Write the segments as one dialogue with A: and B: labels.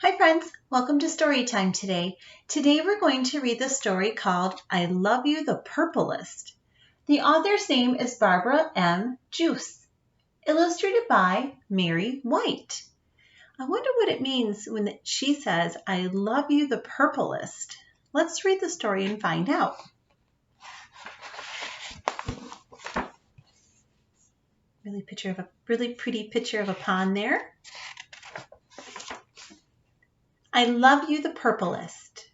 A: Hi friends, welcome to story time today. Today we're going to read the story called I Love You the Purplest. The author's name is Barbara M. Juice, illustrated by Mary White. I wonder what it means when she says I love you the purplest. Let's read the story and find out. Really pretty picture of a pond there. I love you the purplest.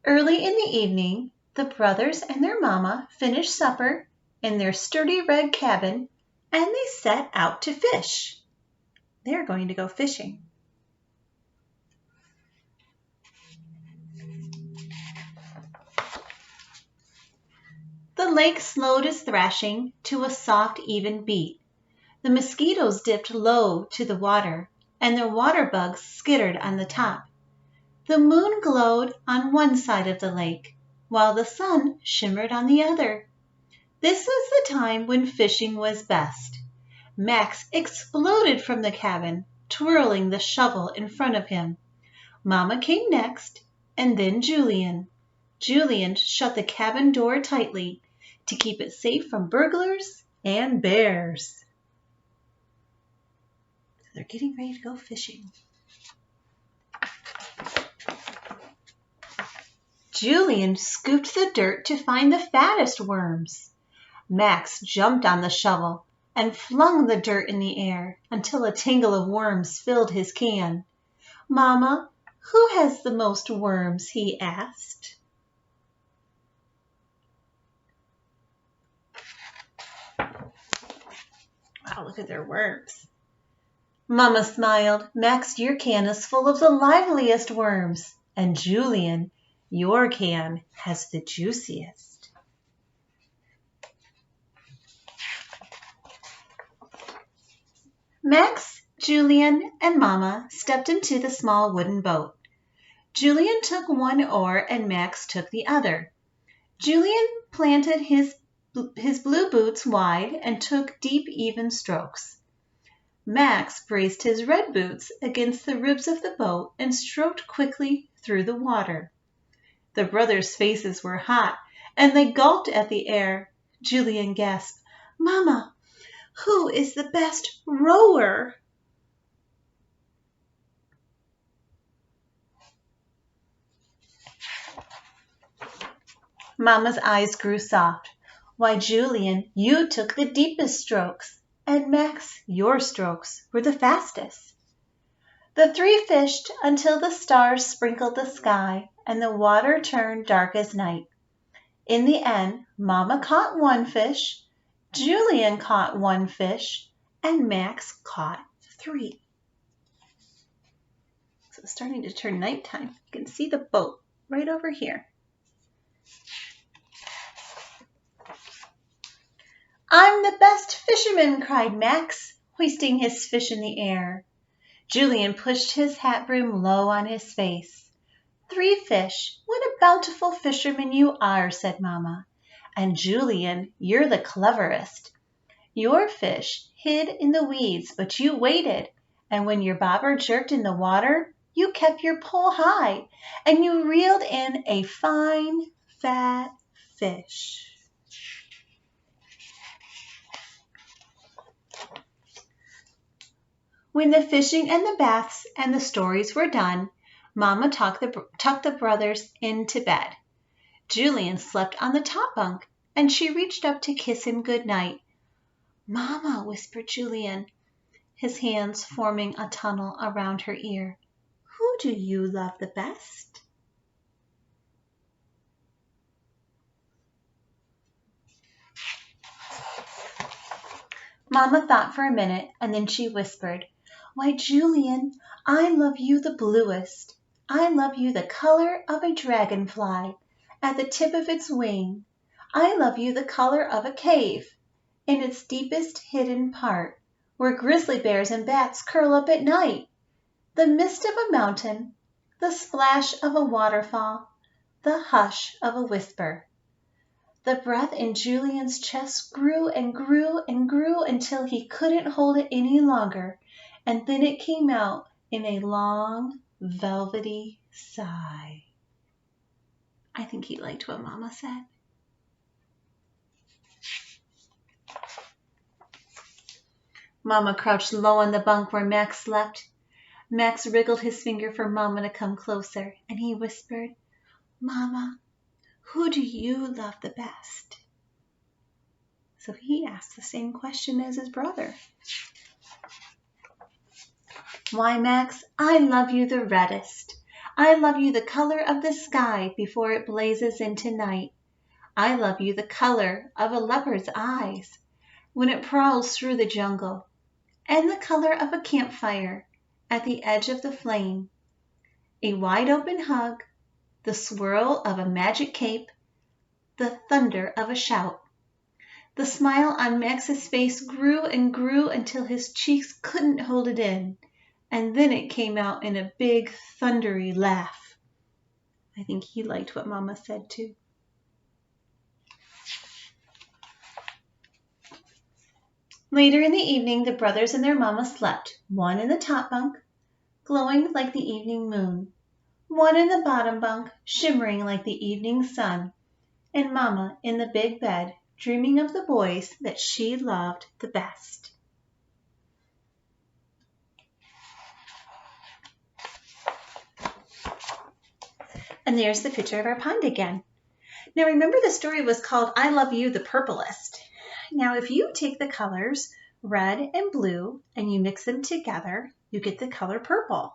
A: Early in the evening, the brothers and their mama finished supper in their sturdy red cabin, and they set out to fish. They're going to go fishing. The lake slowed its thrashing to a soft, even beat. The mosquitoes dipped low to the water, and the water bugs skittered on the top. The moon glowed on one side of the lake, while the sun shimmered on the other. This was the time when fishing was best. Max exploded from the cabin, twirling the shovel in front of him. Mama came next, and then Julian. Julian shut the cabin door tightly to keep it safe from burglars and bears. They're getting ready to go fishing. Julian scooped the dirt to find the fattest worms. Max jumped on the shovel and flung the dirt in the air until a tangle of worms filled his can. Mama, who has the most worms? He asked. Wow, look at their worms. Mama smiled. Max, your can is full of the liveliest worms. And Julian, your can has the juiciest. Max, Julian, and Mama stepped into the small wooden boat. Julian took one oar and Max took the other. Julian planted his blue boots wide and took deep, even strokes. Max braced his red boots against the ribs of the boat and stroked quickly through the water. The brothers' faces were hot, and they gulped at the air. Julian gasped, Mama, who is the best rower? Mama's eyes grew soft. Why, Julian, you took the deepest strokes. And Max, your strokes were the fastest. The three fished until the stars sprinkled the sky and the water turned dark as night. In the end, Mama caught one fish, Julian caught one fish, and Max caught 3. So it's starting to turn nighttime. You can see the boat right over here. I'm the best fisherman, cried Max, hoisting his fish in the air. Julian pushed his hat brim low on his face. 3 fish, what a bountiful fisherman you are, said Mama. And Julian, you're the cleverest. Your fish hid in the weeds, but you waited, and when your bobber jerked in the water, you kept your pole high, and you reeled in a fine, fat fish. When the fishing and the baths and the stories were done, Mama tucked the brothers into bed. Julian slept on the top bunk, and she reached up to kiss him good night. Mama, whispered Julian, his hands forming a tunnel around her ear. Who do you love the best? Mama thought for a minute, and then she whispered, Why, Julian, I love you the bluest. I love you the color of a dragonfly at the tip of its wing. I love you the color of a cave in its deepest hidden part, where grizzly bears and bats curl up at night. The mist of a mountain, the splash of a waterfall, the hush of a whisper. The breath in Julian's chest grew and grew and grew until he couldn't hold it any longer, and then it came out in a long, velvety sigh. I think he liked what Mama said. Mama crouched low on the bunk where Max slept. Max wriggled his finger for Mama to come closer, and he whispered, "Mama, who do you love the best?" So he asked the same question as his brother. "Why, Max, I love you the reddest. I love you the color of the sky before it blazes into night. I love you the color of a leopard's eyes when it prowls through the jungle, and the color of a campfire at the edge of the flame. A wide open hug, the swirl of a magic cape, the thunder of a shout." The smile on Max's face grew and grew until his cheeks couldn't hold it in, and then it came out in a big, thundery laugh. I think he liked what Mama said too. Later in the evening, the brothers and their Mama slept, one in the top bunk, glowing like the evening moon, one in the bottom bunk, shimmering like the evening sun, and Mama in the big bed, dreaming of the boys that she loved the best. And there's the picture of our pond again. Now remember, the story was called I Love You the Purplest. Now if you take the colors red and blue and you mix them together, you get the color purple.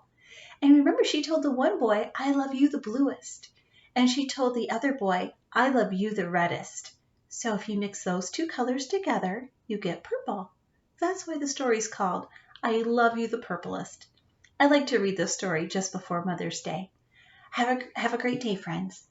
A: And remember, she told the one boy, I love you the bluest. And she told the other boy, I love you the reddest. So if you mix those two colors together, you get purple. That's why the story's called I Love You the Purplest. I like to read this story just before Mother's Day. Have a great day, friends.